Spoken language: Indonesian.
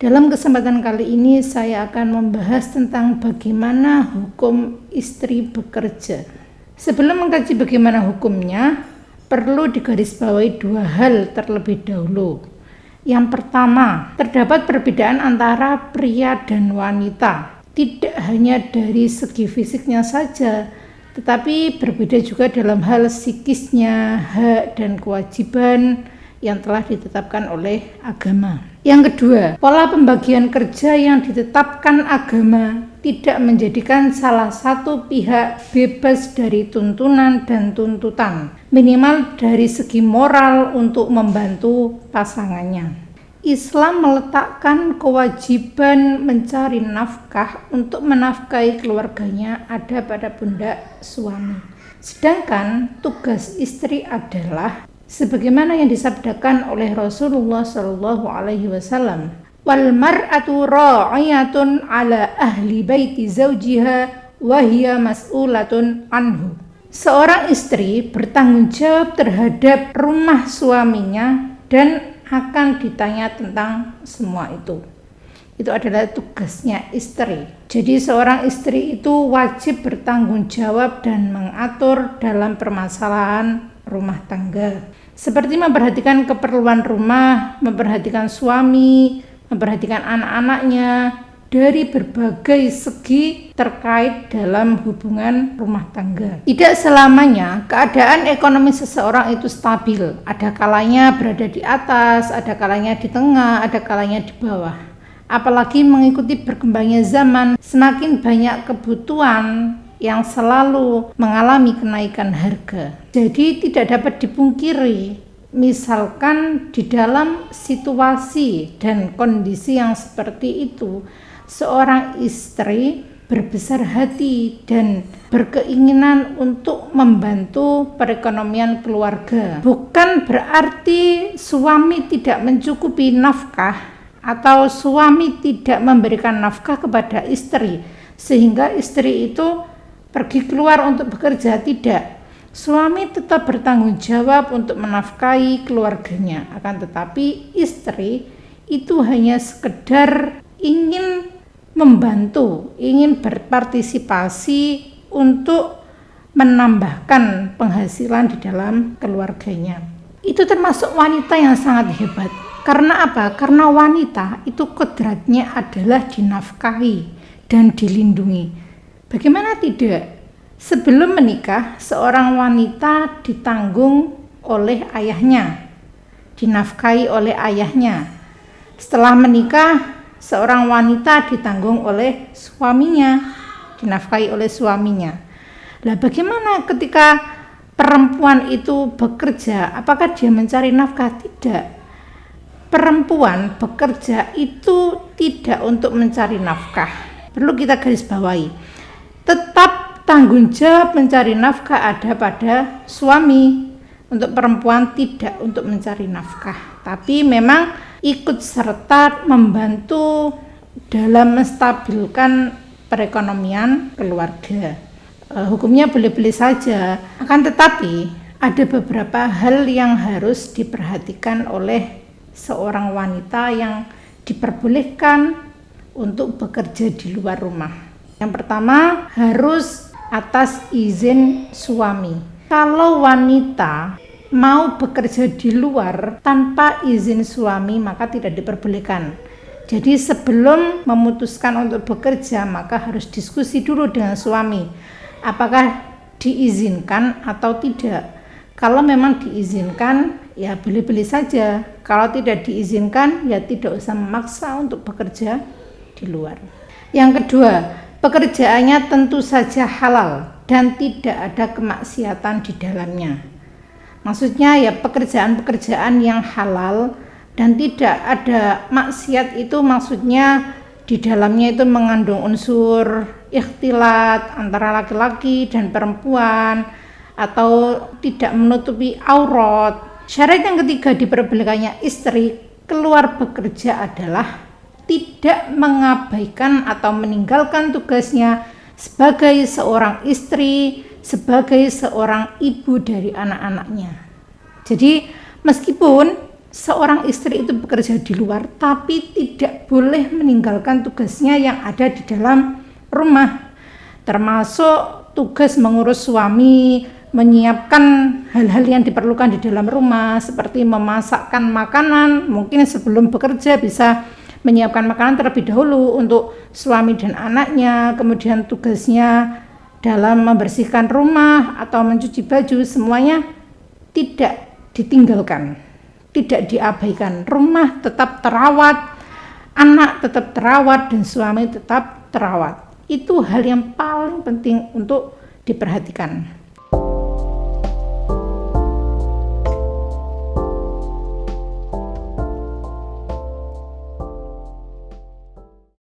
Dalam kesempatan kali ini saya akan membahas tentang bagaimana hukum istri bekerja. Sebelum mengkaji bagaimana hukumnya, perlu digarisbawahi dua hal terlebih dahulu. Yang pertama, terdapat perbedaan antara pria dan wanita. Tidak hanya dari segi fisiknya saja, tetapi berbeda juga dalam hal psikisnya, hak dan kewajiban yang telah ditetapkan oleh agama. Yang kedua, pola pembagian kerja yang ditetapkan agama tidak menjadikan salah satu pihak bebas dari tuntunan dan tuntutan, minimal dari segi moral untuk membantu pasangannya. Islam meletakkan kewajiban mencari nafkah untuk menafkahi keluarganya ada pada pundak suami. Sedangkan tugas istri adalah sebagaimana yang disabdakan oleh Rasulullah SAW, wal mar'atu ra'iyatun ala ahli baiti zawjiha wa hiya mas'ulatun anhu. Seorang istri bertanggung jawab terhadap rumah suaminya dan akan ditanya tentang semua itu. Itu adalah tugasnya istri. Jadi seorang istri itu wajib bertanggung jawab dan mengatur dalam permasalahan rumah tangga, seperti memperhatikan keperluan rumah, memperhatikan suami, memperhatikan anak-anaknya dari berbagai segi terkait dalam hubungan rumah tangga. Tidak selamanya keadaan ekonomi seseorang itu stabil. Ada kalanya berada di atas, ada kalanya di tengah, ada kalanya di bawah. Apalagi mengikuti berkembangnya zaman, semakin banyak kebutuhan yang selalu mengalami kenaikan harga. Jadi tidak dapat dipungkiri, misalkan di dalam situasi dan kondisi yang seperti itu, seorang istri berbesar hati dan berkeinginan untuk membantu perekonomian keluarga. Bukan berarti suami tidak mencukupi nafkah atau suami tidak memberikan nafkah kepada istri sehingga istri itu pergi keluar untuk bekerja, tidak. Suami tetap bertanggung jawab untuk menafkahi keluarganya, akan tetapi istri itu hanya sekedar ingin membantu, ingin berpartisipasi untuk menambahkan penghasilan di dalam keluarganya. Itu termasuk wanita yang sangat hebat. Karena apa? Karena wanita itu kodratnya adalah dinafkahi dan dilindungi. Bagaimana tidak? Sebelum menikah, seorang wanita ditanggung oleh ayahnya, dinafkahi oleh ayahnya. Setelah menikah, seorang wanita ditanggung oleh suaminya, dinafkahi oleh suaminya. Lah bagaimana ketika perempuan itu bekerja? Apakah dia mencari nafkah? Tidak. Perempuan bekerja itu tidak untuk mencari nafkah. Perlu kita garis bawahi. Tetap tanggung jawab mencari nafkah ada pada suami. Untuk perempuan tidak untuk mencari nafkah, tapi memang ikut serta membantu dalam menstabilkan perekonomian keluarga. Hukumnya boleh-boleh saja, akan tetapi ada beberapa hal yang harus diperhatikan oleh seorang wanita yang diperbolehkan untuk bekerja di luar rumah. Yang pertama, harus atas izin suami. Kalau wanita mau bekerja di luar tanpa izin suami, maka tidak diperbolehkan. Jadi sebelum memutuskan untuk bekerja, maka harus diskusi dulu dengan suami. Apakah diizinkan atau tidak? Kalau memang diizinkan, ya boleh-boleh saja. Kalau tidak diizinkan, ya tidak usah memaksa untuk bekerja di luar. Yang kedua, pekerjaannya tentu saja halal dan tidak ada kemaksiatan di dalamnya. Maksudnya ya pekerjaan-pekerjaan yang halal dan tidak ada maksiat, itu maksudnya di dalamnya itu mengandung unsur ikhtilat antara laki-laki dan perempuan atau tidak menutupi aurat. Syarat yang ketiga diperbolehkannya istri keluar bekerja adalah tidak mengabaikan atau meninggalkan tugasnya sebagai seorang istri, sebagai seorang ibu dari anak-anaknya. Jadi meskipun seorang istri itu bekerja di luar, tapi tidak boleh meninggalkan tugasnya yang ada di dalam rumah, termasuk tugas mengurus suami, menyiapkan hal-hal yang diperlukan di dalam rumah, seperti memasakkan makanan. Mungkin sebelum bekerja bisa menyiapkan makanan terlebih dahulu untuk suami dan anaknya, kemudian tugasnya dalam membersihkan rumah atau mencuci baju, semuanya tidak ditinggalkan, tidak diabaikan. Rumah tetap terawat, anak tetap terawat, dan suami tetap terawat. Itu hal yang paling penting untuk diperhatikan.